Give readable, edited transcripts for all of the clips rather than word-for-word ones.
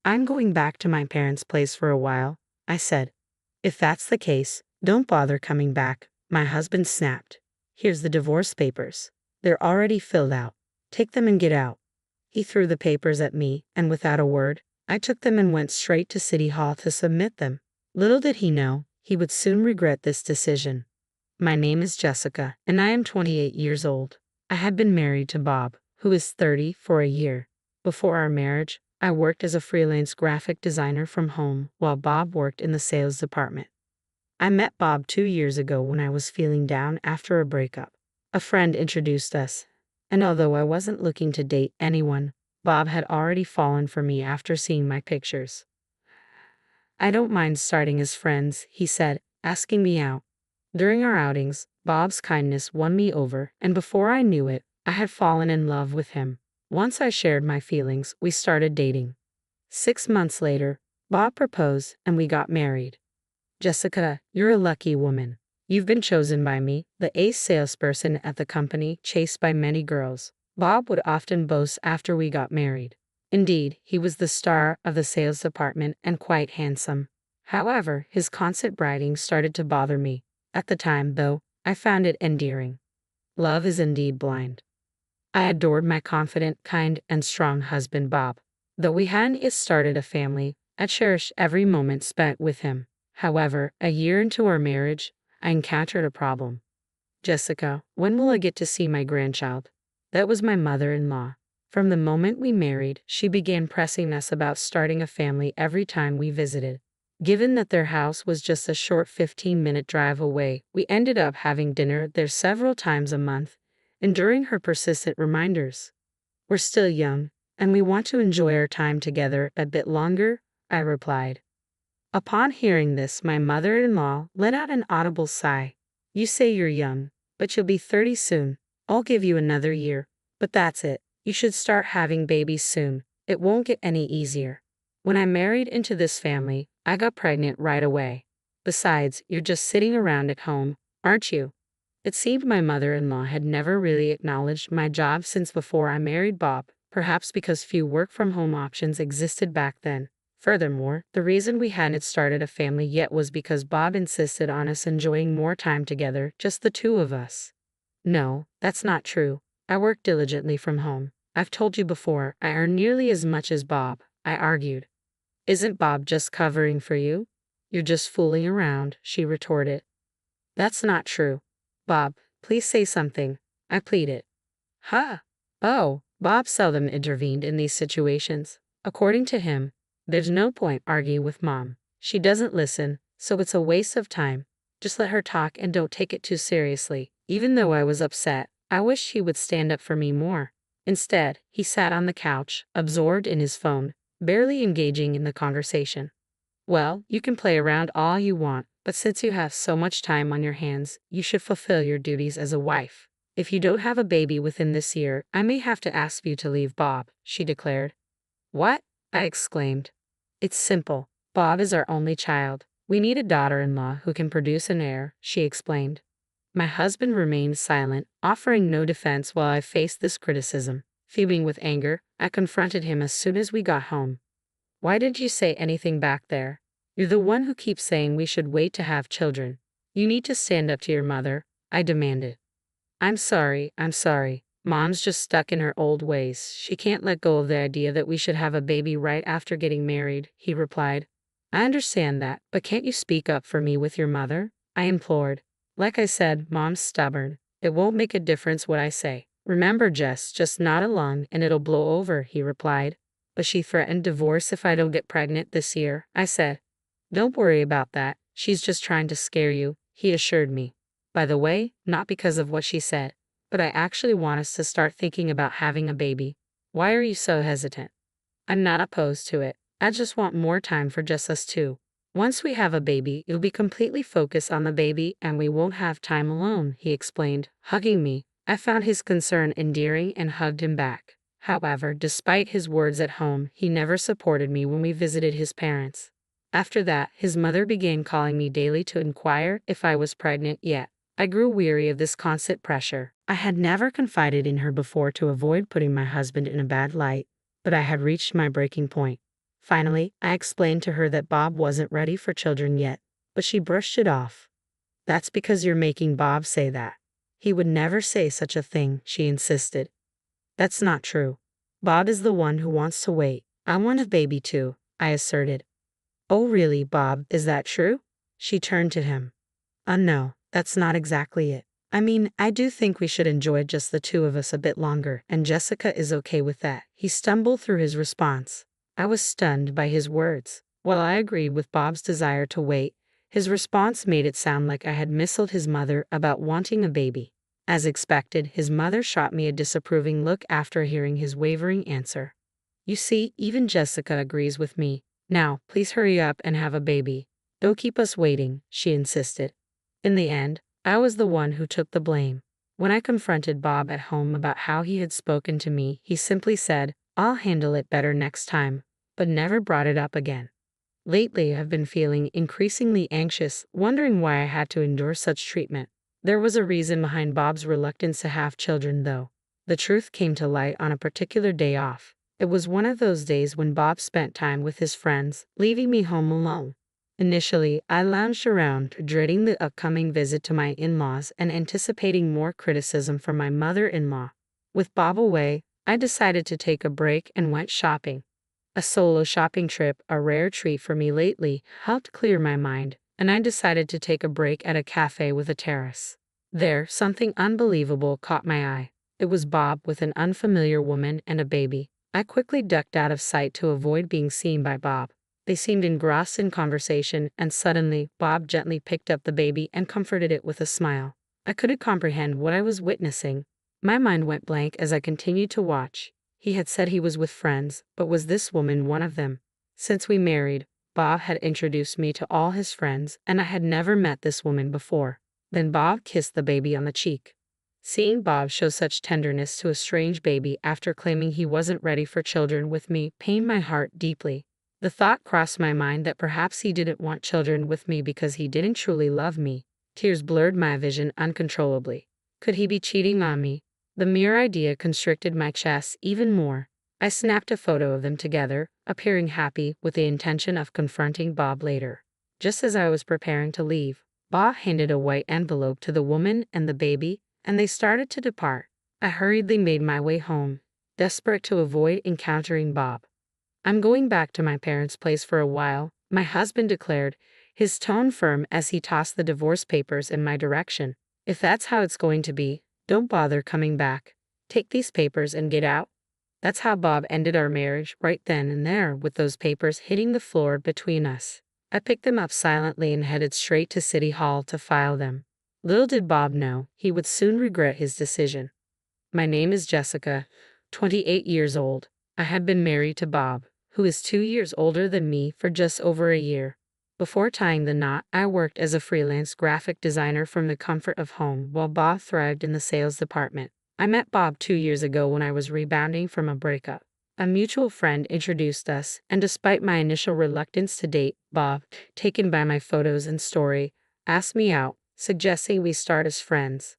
I'm going back to my parents' place for a while, I said. If that's the case, don't bother coming back, my husband snapped. Here's the divorce papers. They're already filled out. Take them and get out. He threw the papers at me, and without a word, I took them and went straight to City Hall to submit them. Little did he know, he would soon regret this decision. My name is Jessica, and I am 28 years old. I had been married to Bob, who is 30, for a year. Before our marriage, I worked as a freelance graphic designer from home while Bob worked in the sales department. I met Bob 2 years ago when I was feeling down after a breakup. A friend introduced us, and although I wasn't looking to date anyone, Bob had already fallen for me after seeing my pictures. I don't mind starting as friends, he said, asking me out. During our outings, Bob's kindness won me over, and before I knew it, I had fallen in love with him. Once I shared my feelings, we started dating. 6 months later, Bob proposed and we got married. Jessica, you're a lucky woman. You've been chosen by me, the ace salesperson at the company, chased by many girls. Bob would often boast after we got married. Indeed, he was the star of the sales department and quite handsome. However, his constant bragging started to bother me. At the time, though, I found it endearing. Love is indeed blind. I adored my confident, kind, and strong husband Bob. Though we hadn't yet started a family, I cherished every moment spent with him. However, a year into our marriage, I encountered a problem. Jessica, when will I get to see my grandchild? That was my mother-in-law. From the moment we married, she began pressing us about starting a family every time we visited. Given that their house was just a short 15-minute drive away, we ended up having dinner there several times a month, enduring her persistent reminders. We're still young, and we want to enjoy our time together a bit longer, I replied. Upon hearing this, my mother-in-law let out an audible sigh. You say you're young, but you'll be 30 soon. I'll give you another year, but that's it. You should start having babies soon. It won't get any easier. When I married into this family, I got pregnant right away. Besides, you're just sitting around at home, aren't you? It seemed my mother-in-law had never really acknowledged my job since before I married Bob, perhaps because few work-from-home options existed back then. Furthermore, the reason we hadn't started a family yet was because Bob insisted on us enjoying more time together, just the two of us. No, that's not true. I work diligently from home. I've told you before, I earn nearly as much as Bob, I argued. Isn't Bob just covering for you? You're just fooling around, she retorted. That's not true. Bob, please say something, I pleaded. Huh? Oh, Bob seldom intervened in these situations. According to him, there's no point arguing with Mom. She doesn't listen, so it's a waste of time. Just let her talk and don't take it too seriously. Even though I was upset, I wished he would stand up for me more. Instead, he sat on the couch, absorbed in his phone, barely engaging in the conversation. Well, you can play around all you want, but since you have so much time on your hands, you should fulfill your duties as a wife. If you don't have a baby within this year, I may have to ask you to leave Bob, she declared. What? I exclaimed. It's simple. Bob is our only child. We need a daughter-in-law who can produce an heir, she explained. My husband remained silent, offering no defense while I faced this criticism. Fuming with anger, I confronted him as soon as we got home. Why didn't you say anything back there? You're the one who keeps saying we should wait to have children. You need to stand up to your mother, I demanded. I'm sorry. Mom's just stuck in her old ways. She can't let go of the idea that we should have a baby right after getting married, he replied. I understand that, but can't you speak up for me with your mother? I implored. Like I said, Mom's stubborn. It won't make a difference what I say. Remember, Jess, just nod along and it'll blow over, he replied. But she threatened divorce if I don't get pregnant this year, I said. Don't worry about that. She's just trying to scare you, he assured me. By the way, not because of what she said, but I actually want us to start thinking about having a baby. Why are you so hesitant? I'm not opposed to it. I just want more time for just us two. Once we have a baby, you'll be completely focused on the baby and we won't have time alone, he explained, hugging me. I found his concern endearing and hugged him back. However, despite his words at home, he never supported me when we visited his parents. After that, his mother began calling me daily to inquire if I was pregnant yet. I grew weary of this constant pressure. I had never confided in her before to avoid putting my husband in a bad light, but I had reached my breaking point. Finally, I explained to her that Bob wasn't ready for children yet, but she brushed it off. That's because you're making Bob say that. He would never say such a thing, she insisted. That's not true. Bob is the one who wants to wait. I want a baby too, I asserted. Oh really, Bob, is that true? She turned to him. No, that's not exactly it. I mean, I do think we should enjoy just the two of us a bit longer, and Jessica is okay with that. He stumbled through his response. I was stunned by his words. While I agreed with Bob's desire to wait, his response made it sound like I had misled his mother about wanting a baby. As expected, his mother shot me a disapproving look after hearing his wavering answer. You see, even Jessica agrees with me. Now, please hurry up and have a baby. Don't keep us waiting, she insisted. In the end, I was the one who took the blame. When I confronted Bob at home about how he had spoken to me, he simply said, I'll handle it better next time, but never brought it up again. Lately, I've been feeling increasingly anxious, wondering why I had to endure such treatment. There was a reason behind Bob's reluctance to have children, though. The truth came to light on a particular day off. It was one of those days when Bob spent time with his friends, leaving me home alone. Initially, I lounged around, dreading the upcoming visit to my in-laws and anticipating more criticism from my mother-in-law. With Bob away, I decided to take a break and went shopping. A solo shopping trip, a rare treat for me lately, helped clear my mind, and I decided to take a break at a cafe with a terrace. There, something unbelievable caught my eye. It was Bob with an unfamiliar woman and a baby. I quickly ducked out of sight to avoid being seen by Bob. They seemed engrossed in conversation, and suddenly, Bob gently picked up the baby and comforted it with a smile. I couldn't comprehend what I was witnessing. My mind went blank as I continued to watch. He had said he was with friends, but was this woman one of them? Since we married, Bob had introduced me to all his friends, and I had never met this woman before. Then Bob kissed the baby on the cheek. Seeing Bob show such tenderness to a strange baby after claiming he wasn't ready for children with me pained my heart deeply. The thought crossed my mind that perhaps he didn't want children with me because he didn't truly love me. Tears blurred my vision uncontrollably. Could he be cheating on me? The mere idea constricted my chest even more. I snapped a photo of them together, appearing happy, with the intention of confronting Bob later. Just as I was preparing to leave, Bob handed a white envelope to the woman and the baby, and they started to depart. I hurriedly made my way home, desperate to avoid encountering Bob. I'm going back to my parents' place for a while, my husband declared, his tone firm as he tossed the divorce papers in my direction. If that's how it's going to be, don't bother coming back. Take these papers and get out. That's how Bob ended our marriage, right then and there, with those papers hitting the floor between us. I picked them up silently and headed straight to City Hall to file them. Little did Bob know, he would soon regret his decision. My name is Jessica, 28 years old. I had been married to Bob, who is 2 years older than me, for just over a year. Before tying the knot, I worked as a freelance graphic designer from the comfort of home while Bob thrived in the sales department. I met Bob 2 years ago when I was rebounding from a breakup. A mutual friend introduced us, and despite my initial reluctance to date, Bob, taken by my photos and story, asked me out, suggesting we start as friends.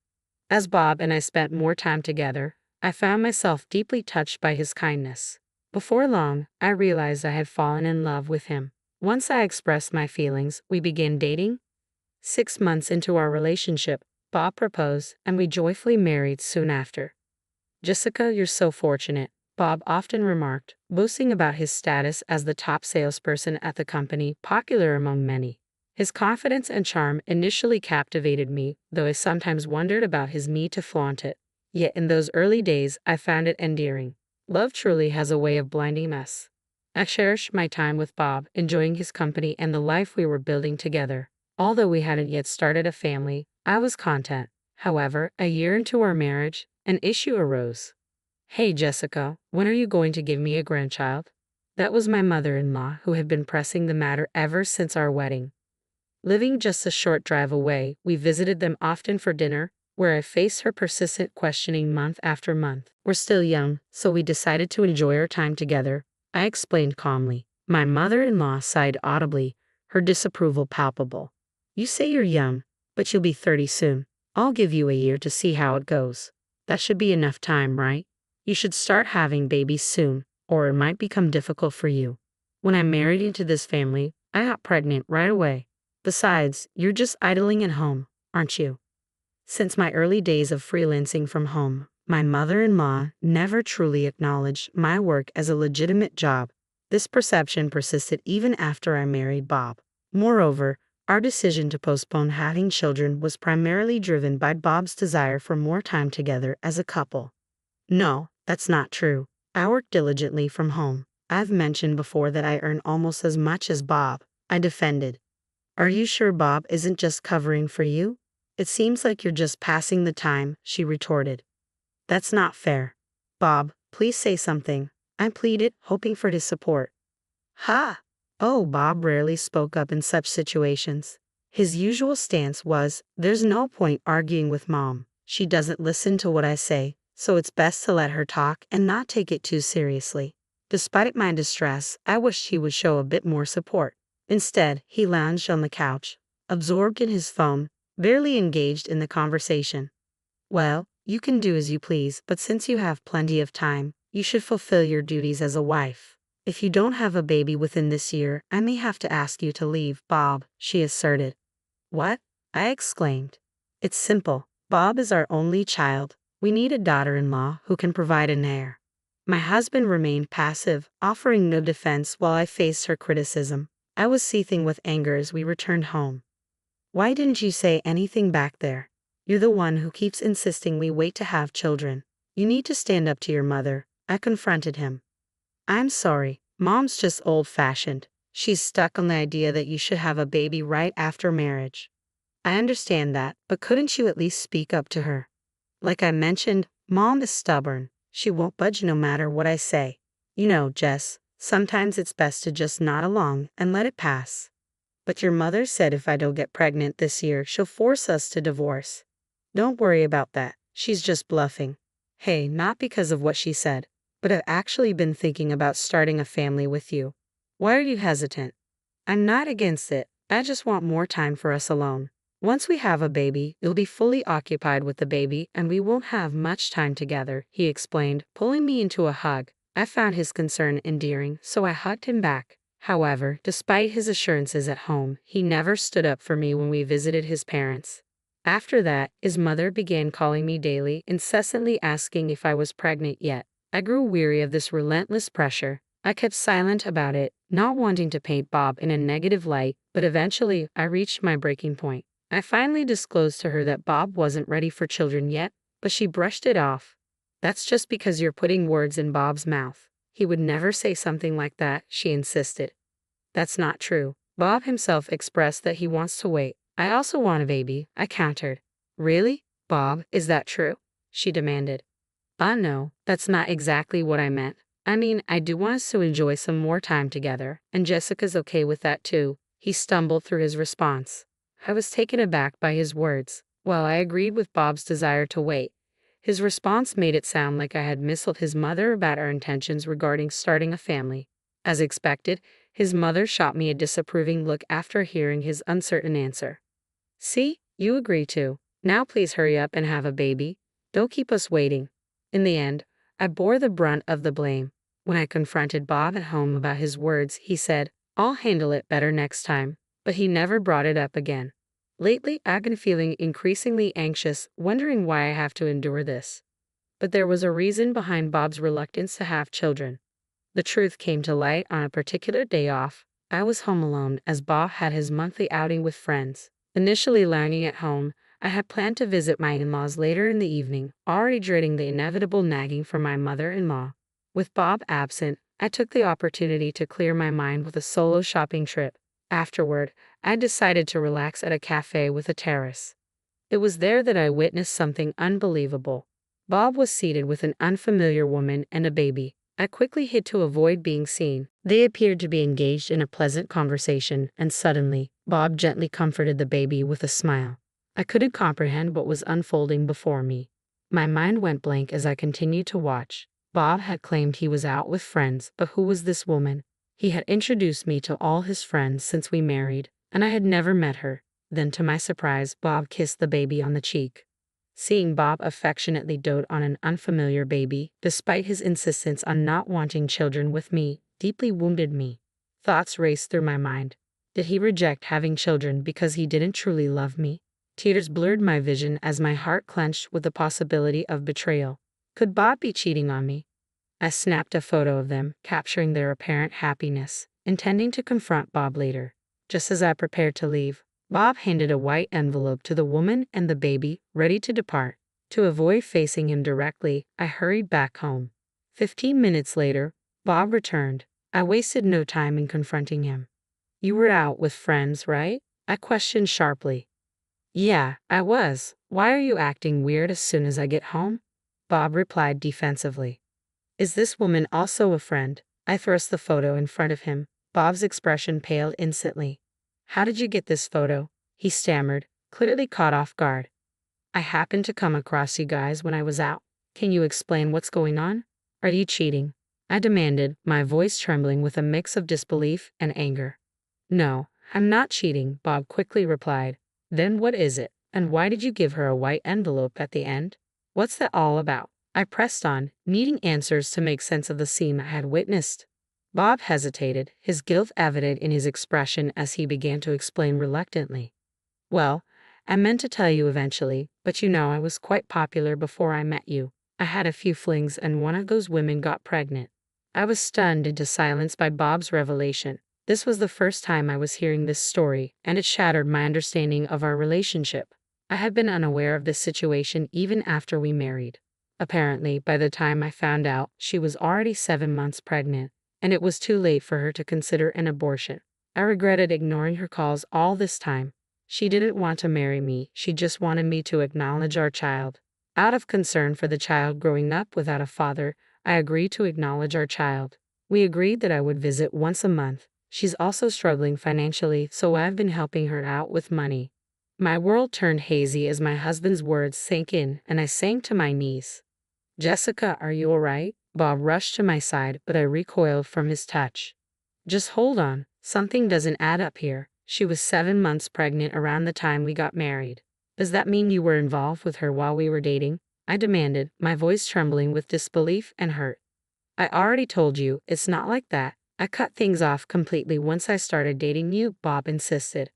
As Bob and I spent more time together, I found myself deeply touched by his kindness. Before long, I realized I had fallen in love with him. Once I expressed my feelings, we began dating. 6 months into our relationship, Bob proposed, and we joyfully married soon after. Jessica, you're so fortunate, Bob often remarked, boasting about his status as the top salesperson at the company, popular among many. His confidence and charm initially captivated me, though I sometimes wondered about his need to flaunt it. Yet in those early days, I found it endearing. Love truly has a way of blinding us. I cherished my time with Bob, enjoying his company and the life we were building together. Although we hadn't yet started a family, I was content. However, a year into our marriage, an issue arose. Hey Jessica, when are you going to give me a grandchild? That was my mother-in-law, who had been pressing the matter ever since our wedding. Living just a short drive away, we visited them often for dinner, where I faced her persistent questioning month after month. We're still young, so we decided to enjoy our time together, I explained calmly. My mother-in-law sighed audibly, her disapproval palpable. You say you're young, but you'll be 30 soon. I'll give you a year to see how it goes. That should be enough time, right? You should start having babies soon, or it might become difficult for you. When I married into this family, I got pregnant right away. Besides, you're just idling at home, aren't you? Since my early days of freelancing from home, my mother-in-law never truly acknowledged my work as a legitimate job. This perception persisted even after I married Bob. Moreover, our decision to postpone having children was primarily driven by Bob's desire for more time together as a couple. No, that's not true. I work diligently from home. I've mentioned before that I earn almost as much as Bob, I defended. Are you sure Bob isn't just covering for you? It seems like you're just passing the time, she retorted. That's not fair. Bob, please say something, I pleaded, hoping for his support. Ha! Oh, Bob rarely spoke up in such situations. His usual stance was, there's no point arguing with Mom. She doesn't listen to what I say, so it's best to let her talk and not take it too seriously. Despite my distress, I wished he would show a bit more support. Instead, he lounged on the couch, absorbed in his phone, barely engaged in the conversation. Well, you can do as you please, but since you have plenty of time, you should fulfill your duties as a wife. If you don't have a baby within this year, I may have to ask you to leave, Bob, she asserted. What? I exclaimed. It's simple. Bob is our only child. We need a daughter-in-law who can provide an heir. My husband remained passive, offering no defense while I faced her criticism. I was seething with anger as we returned home. Why didn't you say anything back there? You're the one who keeps insisting we wait to have children. You need to stand up to your mother, I confronted him. I'm sorry, Mom's just old-fashioned. She's stuck on the idea that you should have a baby right after marriage. I understand that, but couldn't you at least speak up to her? Like I mentioned, Mom is stubborn. She won't budge no matter what I say. You know, Jess, sometimes it's best to just nod along and let it pass. But your mother said if I don't get pregnant this year, she'll force us to divorce. Don't worry about that. She's just bluffing. Hey, not because of what she said, but I've actually been thinking about starting a family with you. Why are you hesitant? I'm not against it. I just want more time for us alone. Once we have a baby, you'll be fully occupied with the baby and we won't have much time together, he explained, pulling me into a hug. I found his concern endearing, so I hugged him back. However, despite his assurances at home, he never stood up for me when we visited his parents. After that, his mother began calling me daily, incessantly asking if I was pregnant yet. I grew weary of this relentless pressure. I kept silent about it, not wanting to paint Bob in a negative light, but eventually I reached my breaking point. I finally disclosed to her that Bob wasn't ready for children yet, but she brushed it off. That's just because you're putting words in Bob's mouth. He would never say something like that, she insisted. That's not true. Bob himself expressed that he wants to wait. I also want a baby, I countered. Really? Bob, is that true? She demanded. No, that's not exactly what I meant. I mean, I do want us to enjoy some more time together, and Jessica's okay with that too. He stumbled through his response. I was taken aback by his words. While I agreed with Bob's desire to wait, his response made it sound like I had misled his mother about our intentions regarding starting a family. As expected, his mother shot me a disapproving look after hearing his uncertain answer. See, you agree too. Now please hurry up and have a baby. Don't keep us waiting. In the end, I bore the brunt of the blame. When I confronted Bob at home about his words, he said, I'll handle it better next time. But he never brought it up again. Lately, I've been feeling increasingly anxious, wondering why I have to endure this. But there was a reason behind Bob's reluctance to have children. The truth came to light on a particular day off. I was home alone as Bob had his monthly outing with friends. Initially lounging at home, I had planned to visit my in-laws later in the evening, already dreading the inevitable nagging from my mother-in-law. With Bob absent, I took the opportunity to clear my mind with a solo shopping trip. Afterward, I decided to relax at a cafe with a terrace. It was there that I witnessed something unbelievable. Bob was seated with an unfamiliar woman and a baby. I quickly hid to avoid being seen. They appeared to be engaged in a pleasant conversation, and suddenly, Bob gently comforted the baby with a smile. I couldn't comprehend what was unfolding before me. My mind went blank as I continued to watch. Bob had claimed he was out with friends, but who was this woman? He had introduced me to all his friends since we married, and I had never met her. Then, to my surprise, Bob kissed the baby on the cheek. Seeing Bob affectionately dote on an unfamiliar baby, despite his insistence on not wanting children with me, deeply wounded me. Thoughts raced through my mind. Did he reject having children because he didn't truly love me? Tears blurred my vision as my heart clenched with the possibility of betrayal. Could Bob be cheating on me? I snapped a photo of them, capturing their apparent happiness, intending to confront Bob later. Just as I prepared to leave, Bob handed a white envelope to the woman and the baby, ready to depart. To avoid facing him directly, I hurried back home. 15 minutes later, Bob returned. I wasted no time in confronting him. You were out with friends, right? I questioned sharply. Yeah, I was. Why are you acting weird as soon as I get home? Bob replied defensively. Is this woman also a friend? I thrust the photo in front of him. Bob's expression paled instantly. How did you get this photo? He stammered, clearly caught off guard. I happened to come across you guys when I was out. Can you explain what's going on? Are you cheating? I demanded, my voice trembling with a mix of disbelief and anger. No, I'm not cheating, Bob quickly replied. Then what is it? And why did you give her a white envelope at the end? What's that all about? I pressed on, needing answers to make sense of the scene I had witnessed. Bob hesitated, his guilt evident in his expression as he began to explain reluctantly. Well, I meant to tell you eventually, but you know I was quite popular before I met you. I had a few flings and one of those women got pregnant. I was stunned into silence by Bob's revelation. This was the first time I was hearing this story, and it shattered my understanding of our relationship. I had been unaware of this situation even after we married. Apparently, by the time I found out, she was already 7 months pregnant, and it was too late for her to consider an abortion. I regretted ignoring her calls all this time. She didn't want to marry me, she just wanted me to acknowledge our child. Out of concern for the child growing up without a father, I agreed to acknowledge our child. We agreed that I would visit once a month. She's also struggling financially, so I've been helping her out with money. My world turned hazy as my husband's words sank in, and I sank to my knees. Jessica, are you all right? Bob rushed to my side, but I recoiled from his touch. Just hold on, something doesn't add up here. She was 7 months pregnant around the time we got married. Does that mean you were involved with her while we were dating? I demanded, my voice trembling with disbelief and hurt. I already told you, it's not like that. I cut things off completely once I started dating you, Bob insisted.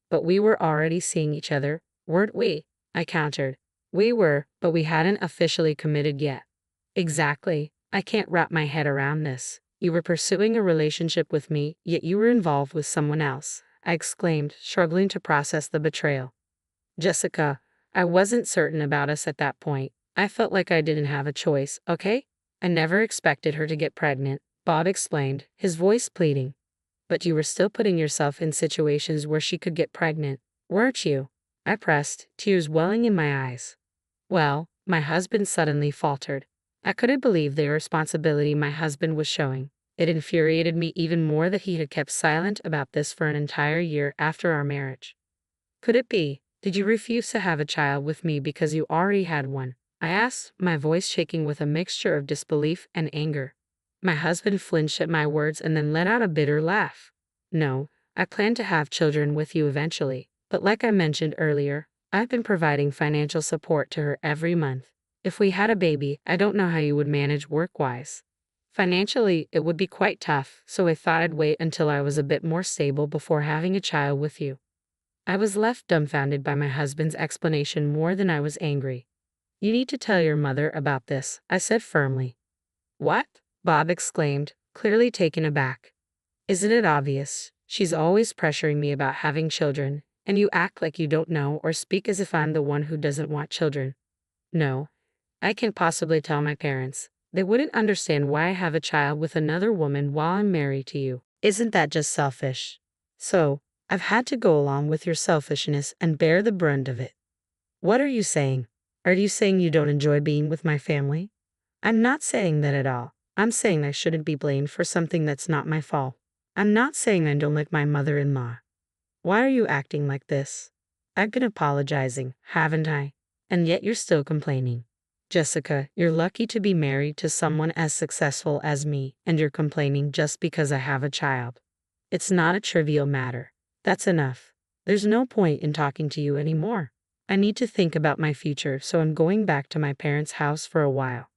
But we were already seeing each other, weren't we? I countered. We were, but we hadn't officially committed yet. Exactly. I can't wrap my head around this. You were pursuing a relationship with me, yet you were involved with someone else, I exclaimed, struggling to process the betrayal. Jessica, I wasn't certain about us at that point. I felt like I didn't have a choice, okay? I never expected her to get pregnant, Bob explained, his voice pleading. But you were still putting yourself in situations where she could get pregnant, weren't you? I pressed, tears welling in my eyes. Well, my husband suddenly faltered. I couldn't believe the irresponsibility my husband was showing. It infuriated me even more that he had kept silent about this for an entire year after our marriage. Could it be? Did you refuse to have a child with me because you already had one? I asked, my voice shaking with a mixture of disbelief and anger. My husband flinched at my words and then let out a bitter laugh. No, I plan to have children with you eventually, but like I mentioned earlier, I've been providing financial support to her every month. If we had a baby, I don't know how you would manage work-wise. Financially, it would be quite tough, so I thought I'd wait until I was a bit more stable before having a child with you. I was left dumbfounded by my husband's explanation more than I was angry. You need to tell your mother about this, I said firmly. What? Bob exclaimed, clearly taken aback. Isn't it obvious? She's always pressuring me about having children, and you act like you don't know or speak as if I'm the one who doesn't want children. No, I can't possibly tell my parents. They wouldn't understand why I have a child with another woman while I'm married to you. Isn't that just selfish? So, I've had to go along with your selfishness and bear the brunt of it. What are you saying? Are you saying you don't enjoy being with my family? I'm not saying that at all. I'm saying I shouldn't be blamed for something that's not my fault. I'm not saying I don't like my mother-in-law. Why are you acting like this? I've been apologizing, haven't I? And yet you're still complaining. Jessica, you're lucky to be married to someone as successful as me, and you're complaining just because I have a child. It's not a trivial matter. That's enough. There's no point in talking to you anymore. I need to think about my future, so I'm going back to my parents' house for a while.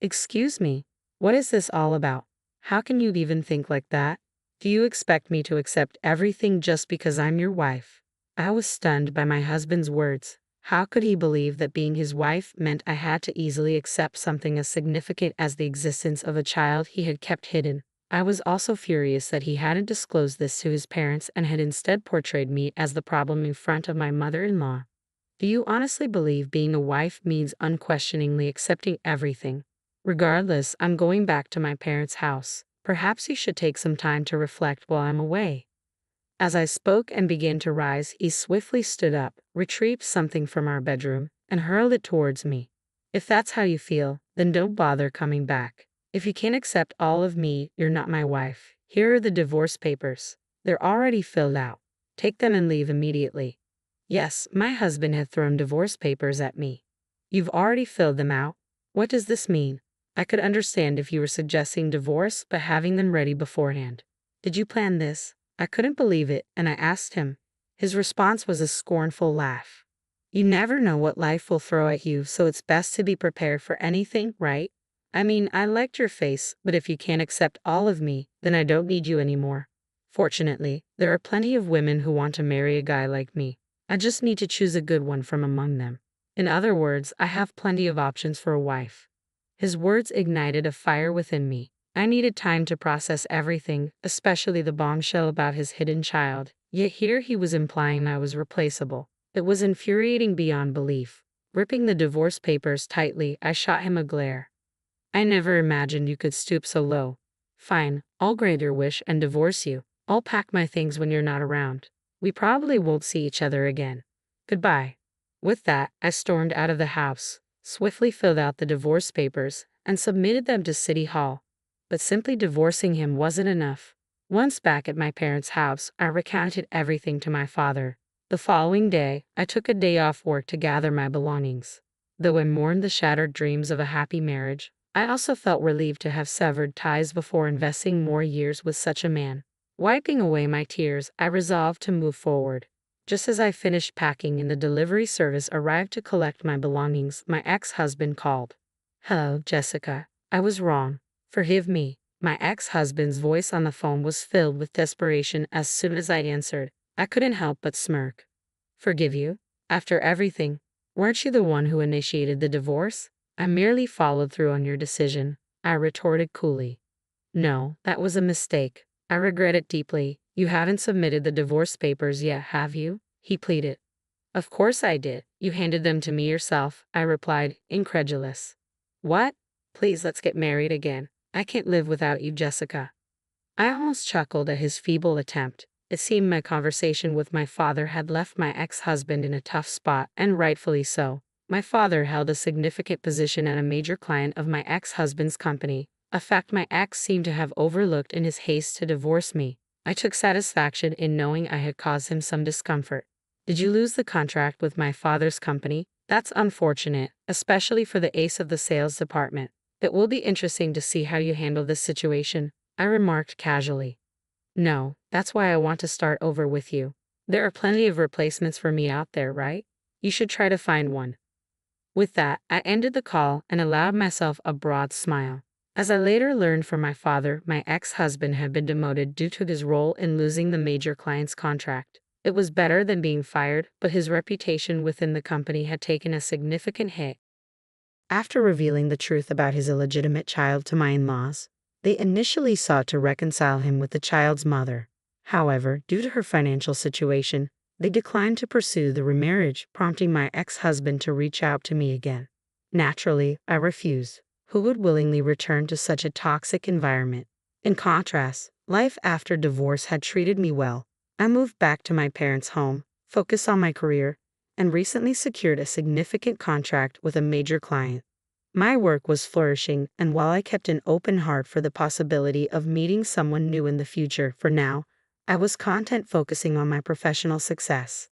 Excuse me, what is this all about? How can you even think like that? Do you expect me to accept everything just because I'm your wife? I was stunned by my husband's words. How could he believe that being his wife meant I had to easily accept something as significant as the existence of a child he had kept hidden? I was also furious that he hadn't disclosed this to his parents and had instead portrayed me as the problem in front of my mother-in-law. Do you honestly believe being a wife means unquestioningly accepting everything? Regardless, I'm going back to my parents' house. Perhaps you should take some time to reflect while I'm away. As I spoke and began to rise, he swiftly stood up, retrieved something from our bedroom, and hurled it towards me. If that's how you feel, then don't bother coming back. If you can't accept all of me, you're not my wife. Here are the divorce papers. They're already filled out. Take them and leave immediately. Yes, my husband had thrown divorce papers at me. You've already filled them out? What does this mean? I could understand if you were suggesting divorce, but having them ready beforehand. Did you plan this? I couldn't believe it, and I asked him. His response was a scornful laugh. You never know what life will throw at you, so it's best to be prepared for anything, right? I mean, I liked your face, but if you can't accept all of me, then I don't need you anymore. Fortunately, there are plenty of women who want to marry a guy like me. I just need to choose a good one from among them. In other words, I have plenty of options for a wife. His words ignited a fire within me. I needed time to process everything, especially the bombshell about his hidden child, yet here he was implying I was replaceable. It was infuriating beyond belief. Gripping the divorce papers tightly, I shot him a glare. I never imagined you could stoop so low. Fine, I'll grant your wish and divorce you. I'll pack my things when you're not around. We probably won't see each other again. Goodbye. With that, I stormed out of the house, swiftly filled out the divorce papers, and submitted them to City Hall. But simply divorcing him wasn't enough. Once back at my parents' house, I recounted everything to my father. The following day, I took a day off work to gather my belongings. Though I mourned the shattered dreams of a happy marriage, I also felt relieved to have severed ties before investing more years with such a man. Wiping away my tears, I resolved to move forward. Just as I finished packing and the delivery service arrived to collect my belongings, my ex-husband called. Hello, Jessica. I was wrong. Forgive me. My ex-husband's voice on the phone was filled with desperation as soon as I answered. I couldn't help but smirk. Forgive you? After everything? Weren't you the one who initiated the divorce? I merely followed through on your decision, I retorted coolly. No, that was a mistake. I regret it deeply. You haven't submitted the divorce papers yet, have you? He pleaded. Of course I did. You handed them to me yourself, I replied, incredulous. What? Please, let's get married again. I can't live without you, Jessica. I almost chuckled at his feeble attempt. It seemed my conversation with my father had left my ex-husband in a tough spot, and rightfully so. My father held a significant position at a major client of my ex-husband's company, a fact my ex seemed to have overlooked in his haste to divorce me. I took satisfaction in knowing I had caused him some discomfort. Did you lose the contract with my father's company? That's unfortunate, especially for the ace of the sales department. It will be interesting to see how you handle this situation, I remarked casually. No, that's why I want to start over with you. There are plenty of replacements for me out there, right? You should try to find one. With that, I ended the call and allowed myself a broad smile. As I later learned from my father, my ex-husband had been demoted due to his role in losing the major client's contract. It was better than being fired, but his reputation within the company had taken a significant hit. After revealing the truth about his illegitimate child to my in-laws, they initially sought to reconcile him with the child's mother. However, due to her financial situation, they declined to pursue the remarriage, prompting my ex-husband to reach out to me again. Naturally, I refused. Who would willingly return to such a toxic environment? In contrast, life after divorce had treated me well. I moved back to my parents' home, focused on my career, and recently secured a significant contract with a major client. My work was flourishing, and while I kept an open heart for the possibility of meeting someone new in the future, for now, I was content focusing on my professional success.